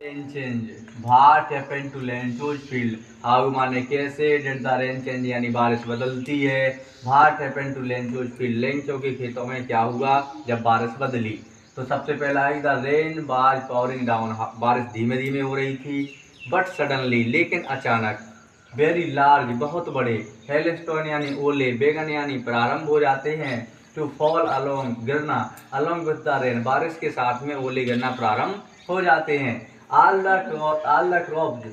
Rain change, what happened to Lencho's field. How माने कैसे, did the rain change यानी बारिश बदलती है। What happened to Lencho's field, Lencho के खेतों में क्या हुआ जब बारिश बदली। तो सबसे पहला है the rain was powering down, बारिश धीमे धीमे हो रही थी। बट सडनली, लेकिन अचानक, वेरी लार्ज बहुत बड़े, हेलस्टोन यानी ओले, बेगन यानी प्रारंभ हो जाते हैं, टू फॉल अलोंग गिरना, अलोंग विद द रेन बारिश के साथ में ओले गिरना प्रारंभ हो जाते हैं। All the crops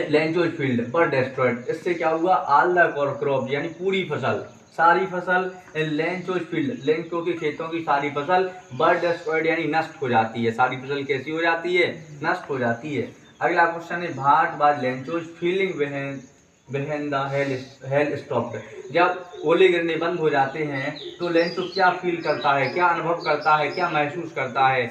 Lencho's field पर डेस्ट्रॉयड, इससे क्या हुआ, ऑल द क्रॉप यानी पूरी फसल, सारी फसल इन लेंचोज फील्ड, लेंचो के खेतों की सारी फसल बर्ड डेस्ट्रॉयड यानी नष्ट हो जाती है। सारी फसल कैसी हो जाती है, नष्ट हो जाती है। अगला क्वेश्चन है what was Lencho's feeling when the hell stopped, जब ओले गिरने बंद हो जाते हैं तो लेंचो क्या फील करता है, क्या अनुभव करता है, क्या महसूस करता है।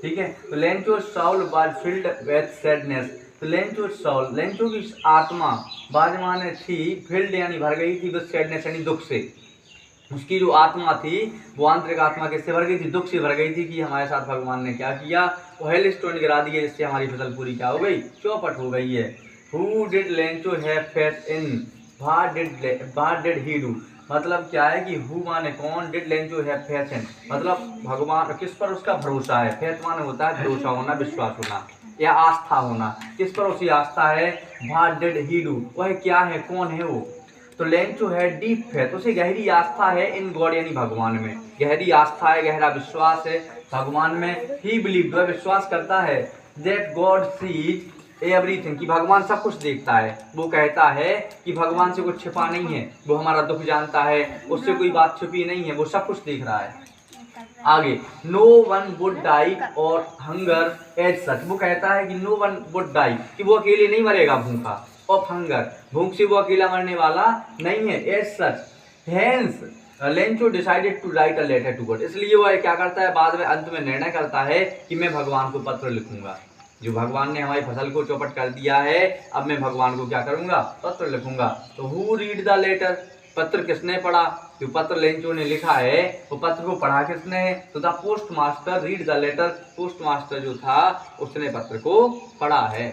ठीक है, तो Lencho Saul was filled with sadness, तो लेंचो साउल, लेंचो की आत्मा बाजमाने थी, फिल्ड यानी भर गई थी, विद सैडनेस यानी दुख से। उसकी जो आत्मा थी वो आंतरिक आत्मा किससे भर गई थी, दुख से भर गई थी कि हमारे साथ भगवान ने क्या किया, वो हेल स्टोन गिरा दिए, जिससे हमारी फसल पूरी क्या हो गई, चौपट हो गई है। Who did Lencho have faith in, what did he do, मतलब क्या है कि हु माने कौन, did Lencho have faith in मतलब भगवान किस पर उसका भरोसा है। फेथ माने होता है भरोसा होना, विश्वास होना या आस्था होना, किस पर उसकी आस्था है। व्हाट डिड ही डू, वह क्या है, कौन है वो। तो लेंचो है डीप फेथ, उसे गहरी आस्था है इन गॉड यानी भगवान में, गहरी आस्था है, गहरा विश्वास है भगवान में। ही बिलीव, वह विश्वास करता है, दैट गॉड सीज एवरीथिंग, कि भगवान सब कुछ देखता है। वो कहता है कि भगवान से कुछ छिपा नहीं है, वो हमारा दुख जानता है, उससे कोई बात छुपी नहीं है, वो सब कुछ देख रहा है। आगे, नो वन वुड डाई और हंगर एज सच, वो कहता है कि नो वन वुड डाई, कि वो अकेले नहीं मरेगा भूखा, ऑफ हंगर, भूख से वो अकेला मरने वाला नहीं है, as such. Hence Lencho decided to write a letter to God, इसलिए वो क्या करता है, बाद में अंत में निर्णय करता है कि मैं भगवान को पत्र लिखूंगा। जो भगवान ने हमारी फसल को चौपट कर दिया है, अब मैं भगवान को क्या करूंगा, पत्र लिखूंगा। तो हु रीड द लेटर, पत्र किसने पढ़ा, जो पत्र लेंचो ने लिखा है वो पत्र को पढ़ा किसने है, तो the postmaster read the letter, postmaster जो था उसने पत्र को पढ़ा है।